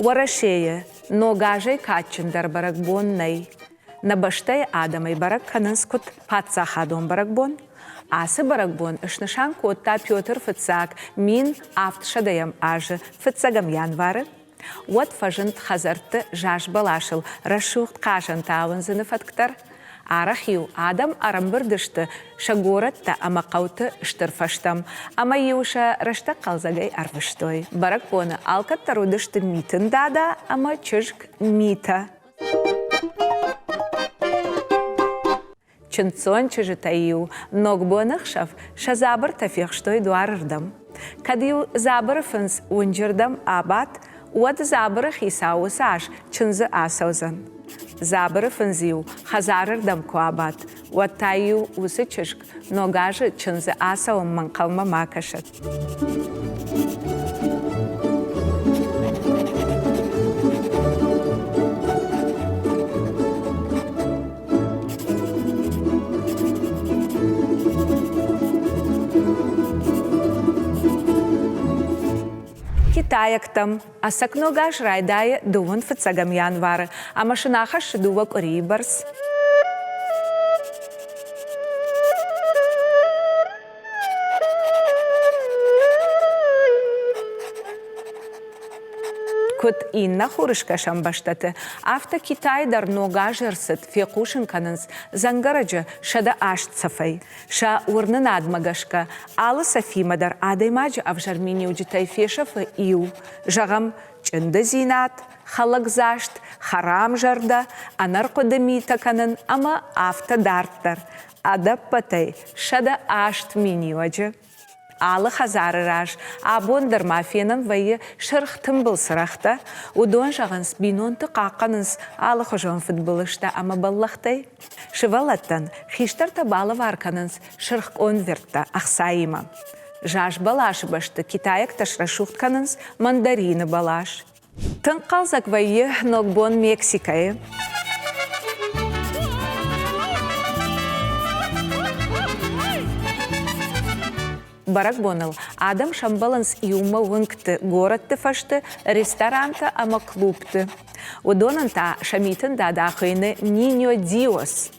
ورشية نوغاجي كاتشن در برق بون ني نبشتي آدمي برق كننسكت باتسا خادون برق بون آسي برق بون اشنشان كوتا بيوتر فتساك مين آفت شديم آج فتساقم يانوار وات فجنت خزرت جاش بلاشل رشوخت قاشن تاون زنفت كتر عرخيو آدم أرمبردشت شغورت أما قوت اشترفشتم أما يوشا رشتا قلزاقي أرفشتوي برق بون آلكت ترودشت ميتن دادا أما چشك ميتا چنцон чижитаю, ног бонахшав, ша забр тафихштой дуарардам. Кадию забр фенс унжердам абат, уад забр хисаусаш, чынзы асаузан. Забр фензиу, хазарардам куабат, уад таю усы чышк, ногажы чынзы асаум манкалма макашат. Китаяктам, а сакногаш райдая дуван фацагам январ, а машинаха шидувак рибарс. Кут инна хурышка шамбаштаты, авто Китай дар нога жерсет фекушин кананс, зангараджа шада ашт сафай. Ша урны надмагашка, алы сафима дар адаймаджа авжармини уджитай фешаф иу, жагам чынды зинат, халак зашт, харам жарда, анаркодамита канан, ама авто дартар, адаппатай, шада ашт миниуаджа. Алы хазары раш, абондар мафиянан вайы шырхтым был сырахта, удон жағанс бинонты қаққанынс алы хожон футболышта ама баллахтай. Шывалаттан хиштар табалы варканынс шырх онвертта ақсайыма. Жаш балашы башты Китаяк ташрашухтканынс мандарины балаш. Тын қалзак вайы ногбон Мексикайы. Барак бонал, Адам шамбаланс иума вынкты городты фашты, ресторанта ама клубты. Удонанта шамитын дадахыйны ниньо диос.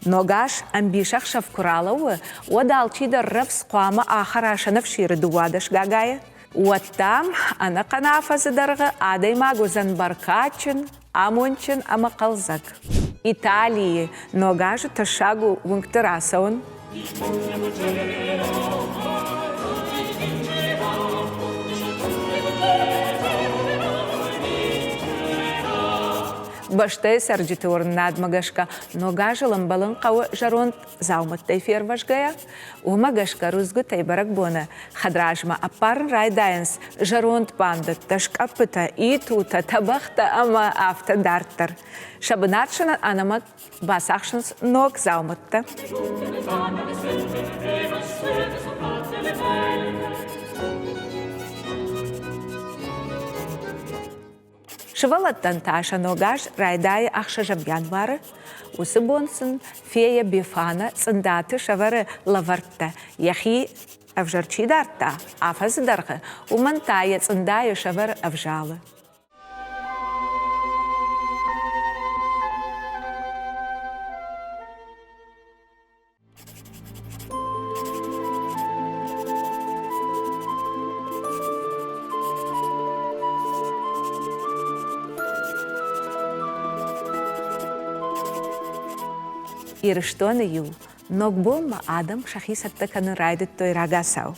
Ногаш амбишах шавкуралауы, одалчида рывс қуама ахарашаны вширы дуадаш гагая. Уаттам ана канафазыдарғы адаймагузан баркачын, амончын ама қалзак. Италии ногажу ташагу вынкты расаун. Баштай сарджиты орнад магашка, но гажалам балын қауы жаронт зауматтай фервашгая. У магашка рузгутай баракбона, хадражма апарын райдайнс, жаронт пандат, ташкапыта, и тута, табахта, ама авто дарттар. Шабынатшына анама басақшынс ног зауматта. Шывалаттан таша ногаш райдайы ақша жамбян вары, усы бонсын фея бифана цындаты шавары лавартта, яхи авжарчи дарта, афазы дарғы, умантайы цындайы шавары авжалы. Ирыштоны ю, ног болма Адам шахисатта каны райды той рагасау.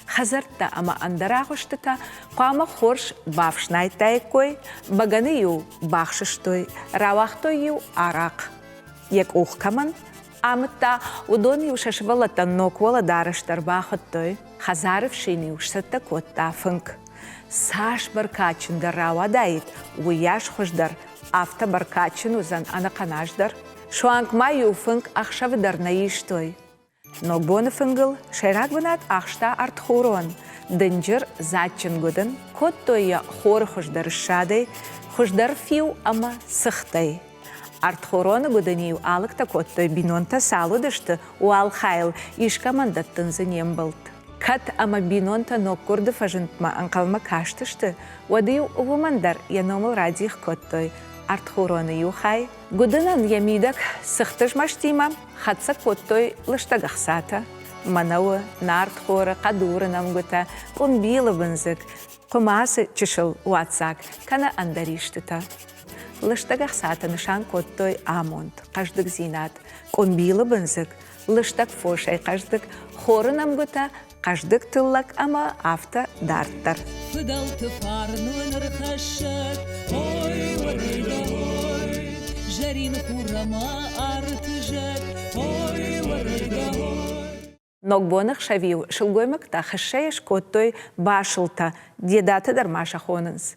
Хазартта ама андарағыштыта, қуама хорш бавшнайтай кой, баганы ю бахшыштой, равахтой ю арақ. Ек ухкаман, амытта удон ю шашвалатан ног вала дарыштар бахыттой, хазарыв шини ушсатта котта фынк. Саш баркачин дар равадайт, уяш хождар, авто баркачин узан анаканаждар. Шуанг маю фынк ахшавыдар наиштой. Но боны фынгыл шайрак бынат ахшта артхурон. Дынжыр затчын гудын, коттойя хор хождар шадай, хождар фиу ама сыхтай. Артхуроны гудынию алыкта коттой бинонта салудышты уал хайл ишкамандаттын зынем былт. Кат ама бинонта ноккурды фажынтма анқалма каштышты, вадыю увумандар яномыл радиих коттой. Артхуроны юхай. Гудынан ямидак сыхтыш маштима, хатса коттой лыштагахсата. Манауы, нартхоры, қадуры намгута, қомбилы бінзік, қомасы чышыл уатсак, кана андариштыта. Лыштагахсата нышан коттой амонт, қаждық зинат, қомбилы бінзік, лыштаг фошай қаждық, хоры намгута, қаждық тыллак ама авта дарттар. Фыдалты фарнын ырхашат, ой, варыда, ой, жарин хурама артыжат, ой, варыда, ой. Ногбонық шавиу шылгоймықта хышшайыш коттой башылта, дедаты дармаша хонынс.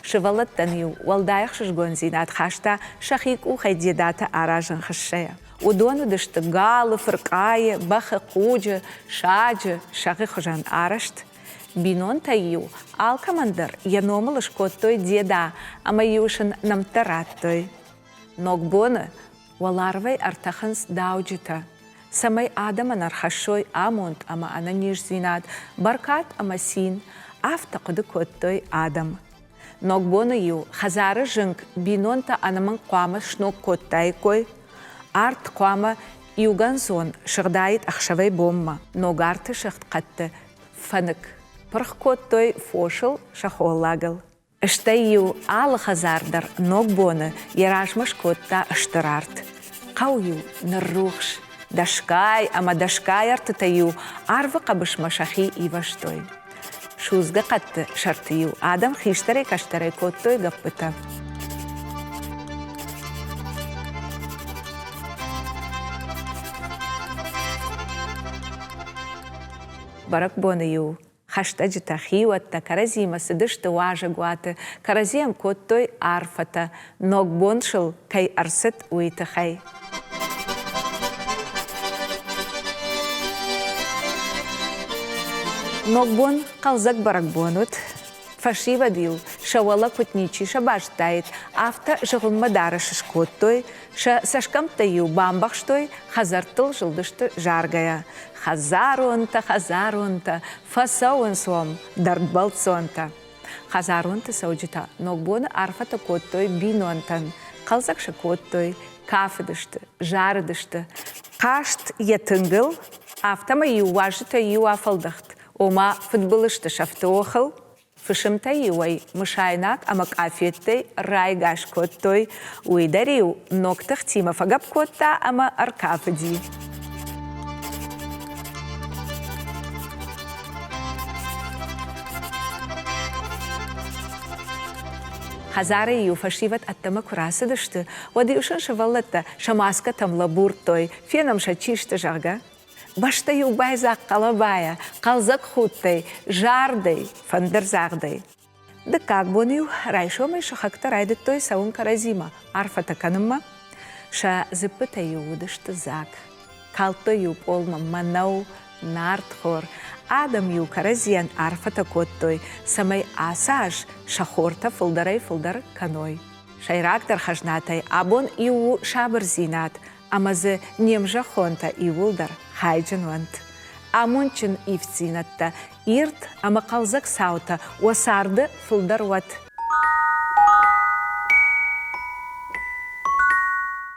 Шывалаттан ю, валдайық шышгон зинат хашта, шахик ухай дедаты аражын хышшая. Удону дышты галы, фыркайы, бахы қуджы, шаджы, шағы хужан арашт. Бинон таю, ал командыр, яномылыш коттой деда, ама юшын намтараттой. Ногбоны, валарвай артахынс дауджита. Самай адаман архашой амонт, ама ана ниш зинат, баркат ама син, афта қуды коттой адам. Ногбоны ю, хазары жынг, бинонта анамын қуамы шнок коттай кой, арт қуама иуган сон шырдайт ақшавай бомма. Ногарты шыхт қатты фанык. Пырх коттой фошыл шахоллагыл. Іштай ю алы хазардар ногбоны ярашмаш котта ыштырарт. Қау ю ныррухш. Дашкай, ама дашкай артыта ю арвы қабышма шахи иваштой. Шузга қатты шарты ю адам хиштарай каштарай коттой гаппыта. Барак боны ю, хашта жита хиуатта, каразима сыдышты важа гуаты, каразиям коттой арфата, ног боншыл кай арсет уйты хай. Ног бон қалзак барак бонут, фашива дил, шавала кутничи шабаштайт, авта жығылма дары шышкоттой, сашкамта ю бамбақштой, хазартыл жылдышты жаргая. Хазаронта, фасауын сом, дартбалцонта. Хазаронта сауджита, ногбоны арфата коттой бинонтан, қалзакшы коттой, кафыдышты, жарыдышты. Қашт етінгіл, автама ю важыта ю афалдыхт, ома футболышты шафты оқыл, фышымта юай мышайнак амак афеттой райгаш коттой, уйдариу ноктах тима фагап котта ама аркафыди. Хазары ю фашиват аттама курасы дышты, воды ушын шываллатта шамаска там лабуртой, феном шачишты жага. Башта ю байзак калабая, қалзак хуттай, жарды, фандырзағдай. Дыкак боны ю райшомай шахакта райды той саун каразима, арфата канымма, ша зыпыта ю удышты зак. Калто ю полма манау, нартхор, адам ю каразиян арфата коттой, самай асаж шахорта фылдар каной. Шайрактар хажнатай абон ю шабыр зинат, амазы немжа хонта иулдар хайджан вант. Амунчин ивцинатта, ирт ама қалзак саута, уасарды фылдар ват